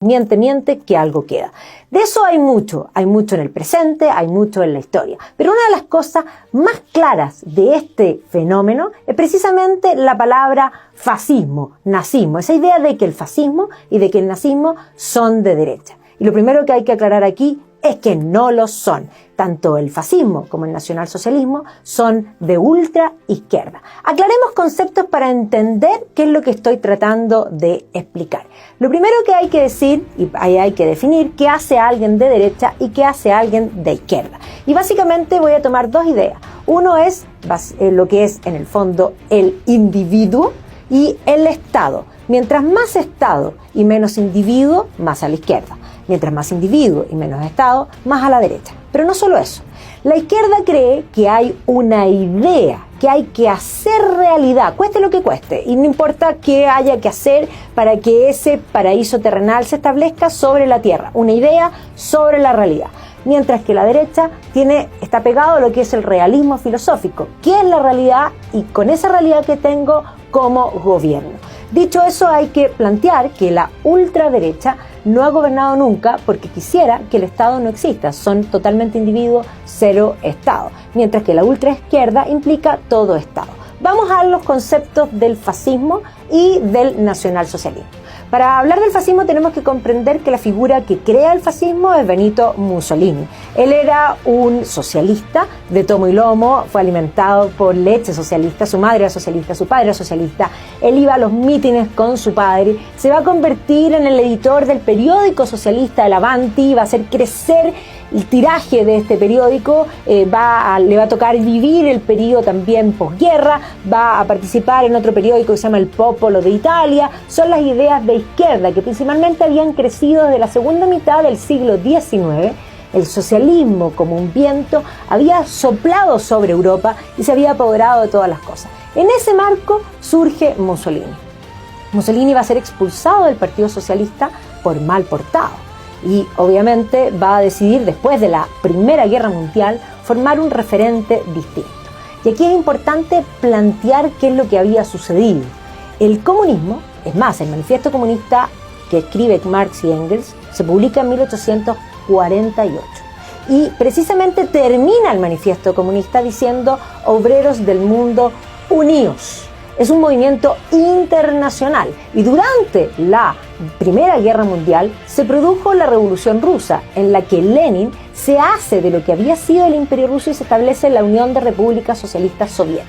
Miente, miente, que algo queda. De eso hay mucho en el presente, hay mucho en la historia. Pero una de las cosas más claras de este fenómeno es precisamente la palabra fascismo, nazismo. Esa idea de que el fascismo y de que el nazismo son de derecha. Y lo primero que hay que aclarar aquí es que no lo son. Tanto el fascismo como el nacionalsocialismo son de ultra izquierda. Aclaremos conceptos para entender qué es lo que estoy tratando de explicar. Lo primero que hay que decir, y ahí hay que definir, qué hace alguien de derecha y qué hace alguien de izquierda. Y básicamente voy a tomar dos ideas. Uno es lo que es en el fondo el individuo y el Estado. Mientras más Estado y menos individuo, más a la izquierda. Mientras más individuo y menos Estado, más a la derecha. Pero no solo eso. La izquierda cree que hay una idea que hay que hacer realidad, cueste lo que cueste, y no importa qué haya que hacer para que ese paraíso terrenal se establezca sobre la tierra, una idea sobre la realidad. Mientras que la derecha está pegado a lo que es el realismo filosófico, qué es la realidad y con esa realidad que tengo, cómo gobierno. Dicho eso, hay que plantear que la ultraderecha no ha gobernado nunca porque quisiera que el Estado no exista. Son totalmente individuos, cero Estado. Mientras que la ultraizquierda implica todo Estado. Vamos a los conceptos del fascismo y del nacionalsocialismo. Para hablar del fascismo tenemos que comprender que la figura que crea el fascismo es Benito Mussolini. Él era un socialista de tomo y lomo, fue alimentado por leche socialista, su madre era socialista, su padre era socialista, él iba a los mítines con su padre, se va a convertir en el editor del periódico socialista El Avanti, va a hacer crecer el tiraje de este periódico, le va a tocar vivir el periodo también posguerra, va a participar en otro periódico que se llama El Popolo de Italia. Son las ideas de izquierda que principalmente habían crecido desde la segunda mitad del siglo XIX. El socialismo, como un viento, había soplado sobre Europa y se había apoderado de todas las cosas. En ese marco surge Mussolini. Mussolini va a ser expulsado del Partido Socialista por mal portado. Y obviamente va a decidir, después de la Primera Guerra Mundial, formar un referente distinto. Y aquí es importante plantear qué es lo que había sucedido. El comunismo, es más, el manifiesto comunista que escribe Marx y Engels, se publica en 1848. Y precisamente termina el manifiesto comunista diciendo: obreros del mundo, uníos. Es un movimiento internacional y durante la Primera Guerra Mundial se produjo la Revolución Rusa, en la que Lenin se hace de lo que había sido el Imperio Ruso y se establece la Unión de Repúblicas Socialistas Soviéticas.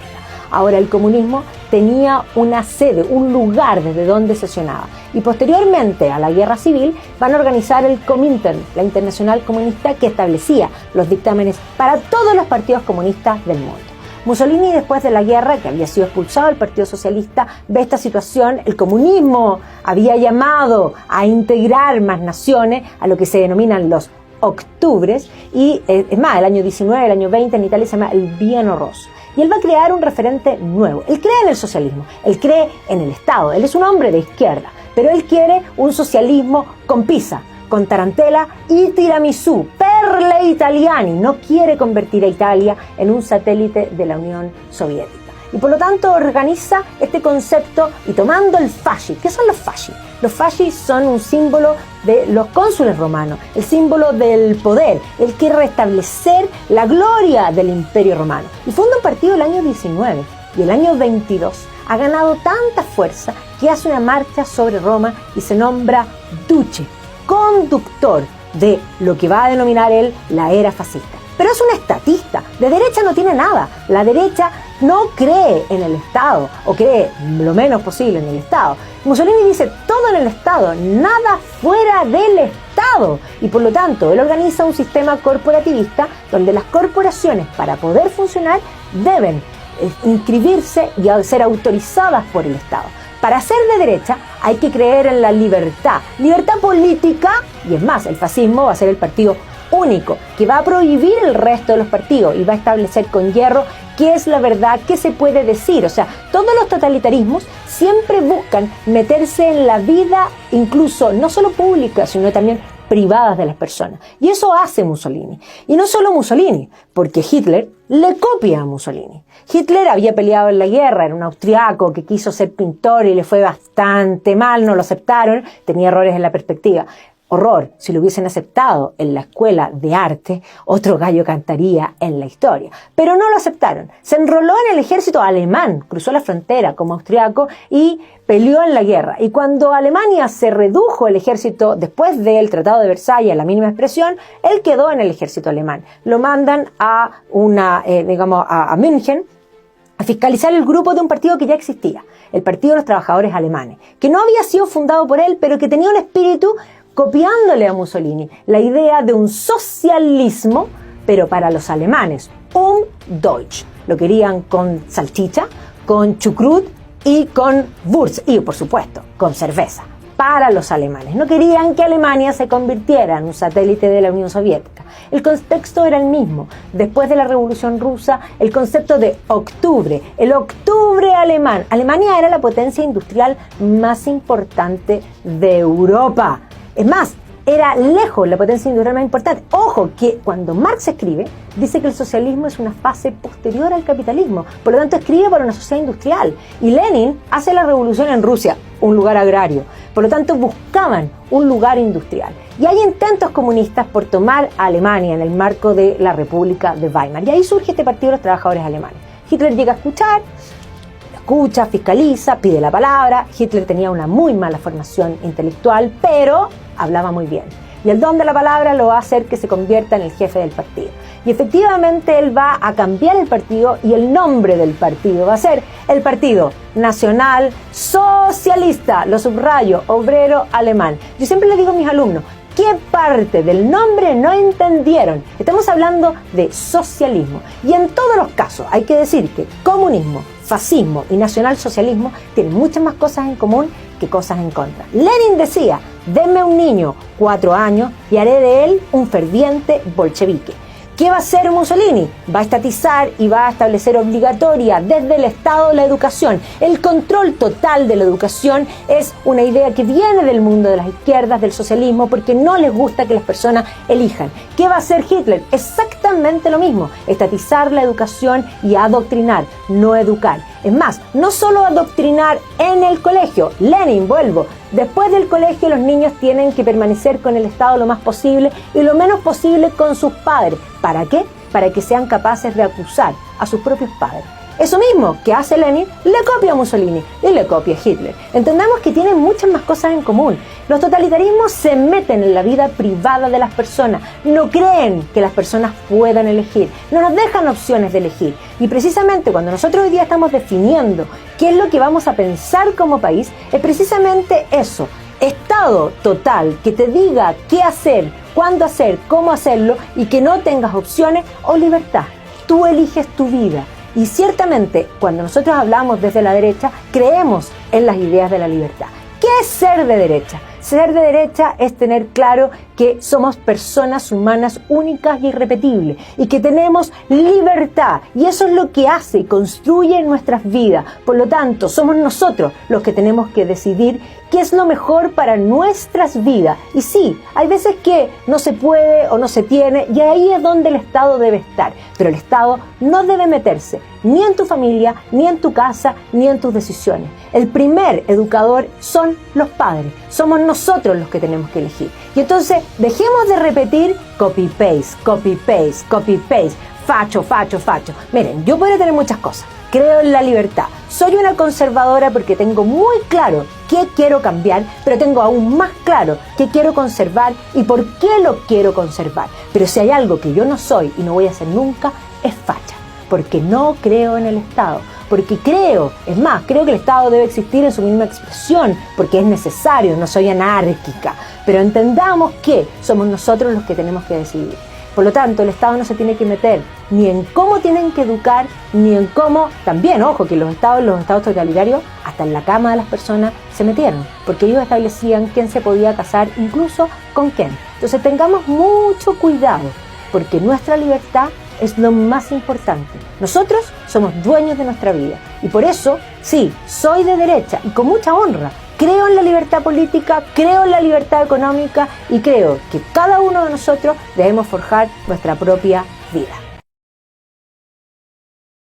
Ahora el comunismo tenía una sede, un lugar desde donde sesionaba. Y posteriormente a la Guerra Civil van a organizar el Comintern, la Internacional Comunista, que establecía los dictámenes para todos los partidos comunistas del mundo. Mussolini, después de la guerra, que había sido expulsado del Partido Socialista, ve esta situación. El comunismo había llamado a integrar más naciones, a lo que se denominan los octubres, y es más, el año 19, el año 20 en Italia se llama el Bienio Rosso. Y él va a crear un referente nuevo. Él cree en el socialismo, él cree en el Estado, él es un hombre de izquierda, pero él quiere un socialismo con pizza, con tarantela y tiramisú, per le italiani. No quiere convertir a Italia en un satélite de la Unión Soviética. Y por lo tanto organiza este concepto y tomando el fasci. ¿Qué son los fasci? Los fasci son un símbolo de los cónsules romanos, el símbolo del poder. Él quiere restablecer la gloria del Imperio Romano. Y funda un partido el año 19 y el año 22 ha ganado tanta fuerza que hace una marcha sobre Roma y se nombra duce, conductor de lo que va a denominar él la era fascista. Pero es un estatista, de derecha no tiene nada. La derecha no cree en el Estado, o cree lo menos posible en el Estado. Mussolini dice todo en el Estado, nada fuera del Estado. Y por lo tanto, él organiza un sistema corporativista donde las corporaciones, para poder funcionar, deben inscribirse y ser autorizadas por el Estado. Para ser de derecha hay que creer en la libertad política, y es más, el fascismo va a ser el partido único que va a prohibir el resto de los partidos y va a establecer con hierro qué es la verdad, qué se puede decir. O sea, todos los totalitarismos siempre buscan meterse en la vida, incluso no solo pública, sino también privadas de las personas. Y eso hace Mussolini. Y no solo Mussolini, porque Hitler le copia a Mussolini. Hitler había peleado en la guerra, era un austriaco que quiso ser pintor y le fue bastante mal, no lo aceptaron, tenía errores en la perspectiva. Horror, si lo hubiesen aceptado en la escuela de arte, otro gallo cantaría en la historia. Pero no lo aceptaron. Se enroló en el ejército alemán, cruzó la frontera como austriaco y peleó en la guerra. Y cuando Alemania se redujo el ejército después del Tratado de Versalles a la mínima expresión, él quedó en el ejército alemán. Lo mandan a a München a fiscalizar el grupo de un partido que ya existía, el Partido de los Trabajadores Alemanes, que no había sido fundado por él, pero que tenía un espíritu copiándole a Mussolini la idea de un socialismo, pero para los alemanes, Deutsch. Lo querían con salchicha, con chucrut y con Wurst, y por supuesto, con cerveza. Para los alemanes. No querían que Alemania se convirtiera en un satélite de la Unión Soviética. El contexto era el mismo. Después de la Revolución Rusa, el concepto de octubre, el octubre alemán. Alemania era la potencia industrial más importante de Europa. Es más, era lejos la potencia industrial más importante. Ojo, que cuando Marx escribe, dice que el socialismo es una fase posterior al capitalismo. Por lo tanto, escribe para una sociedad industrial. Y Lenin hace la revolución en Rusia, un lugar agrario. Por lo tanto, buscaban un lugar industrial. Y hay intentos comunistas por tomar a Alemania en el marco de la República de Weimar. Y ahí surge este Partido de los Trabajadores Alemanes. Hitler llega a escucha, fiscaliza, pide la palabra. Hitler tenía una muy mala formación intelectual, pero hablaba muy bien. Y el don de la palabra lo va a hacer que se convierta en el jefe del partido. Y efectivamente él va a cambiar el partido y el nombre del partido va a ser el Partido Nacional Socialista, lo subrayo, obrero alemán. Yo siempre le digo a mis alumnos, ¿qué parte del nombre no entendieron? Estamos hablando de socialismo. Y en todos los casos hay que decir que comunismo, fascismo y nacionalsocialismo tienen muchas más cosas en común que cosas en contra. Lenin decía, denme un niño 4 años y haré de él un ferviente bolchevique. ¿Qué va a hacer Mussolini? Va a estatizar y va a establecer obligatoria desde el Estado la educación. El control total de la educación es una idea que viene del mundo de las izquierdas, del socialismo, porque no les gusta que las personas elijan. ¿Qué va a hacer Hitler? Exactamente lo mismo, estatizar la educación y adoctrinar, no educar. Es más, no solo adoctrinar en el colegio. Lenin, vuelvo, después del colegio los niños tienen que permanecer con el Estado lo más posible y lo menos posible con sus padres. ¿Para qué? Para que sean capaces de acusar a sus propios padres. Eso mismo que hace Lenin, le copia a Mussolini y le copia a Hitler. Entendamos que tienen muchas más cosas en común. Los totalitarismos se meten en la vida privada de las personas, no creen que las personas puedan elegir, no nos dejan opciones de elegir. Y precisamente cuando nosotros hoy día estamos definiendo qué es lo que vamos a pensar como país, es precisamente eso. Estado total, que te diga qué hacer, cuándo hacer, cómo hacerlo y que no tengas opciones, o libertad. Tú eliges tu vida. Y ciertamente, cuando nosotros hablamos desde la derecha, creemos en las ideas de la libertad. ¿Qué es ser de derecha? Ser de derecha es tener claro que somos personas humanas únicas y irrepetibles y que tenemos libertad, y eso es lo que hace y construye nuestras vidas. Por lo tanto, somos nosotros los que tenemos que decidir qué es lo mejor para nuestras vidas. Y sí, hay veces que no se puede o no se tiene, y ahí es donde el Estado debe estar. Pero el Estado no debe meterse ni en tu familia, ni en tu casa, ni en tus decisiones. El primer educador son los padres. Somos nosotros los que tenemos que elegir. Y entonces dejemos de repetir copy-paste, copy-paste, copy-paste, facho, facho, facho. Miren, yo podría tener muchas cosas. Creo en la libertad. Soy una conservadora porque tengo muy claro qué quiero cambiar, pero tengo aún más claro qué quiero conservar y por qué lo quiero conservar. Pero si hay algo que yo no soy y no voy a hacer nunca, es facha. Porque no creo en el Estado. Porque creo que el Estado debe existir en su misma expresión, porque es necesario, no soy anárquica. Pero entendamos que somos nosotros los que tenemos que decidir. Por lo tanto, el Estado no se tiene que meter ni en cómo tienen que educar, ni en cómo, también, ojo, que los estados totalitarios, hasta en la cama de las personas se metieron, porque ellos establecían quién se podía casar, incluso con quién. Entonces tengamos mucho cuidado, porque nuestra libertad es lo más importante. Nosotros somos dueños de nuestra vida, y por eso, sí, soy de derecha, y con mucha honra, creo en la libertad política, creo en la libertad económica y creo que cada uno de nosotros debemos forjar nuestra propia vida.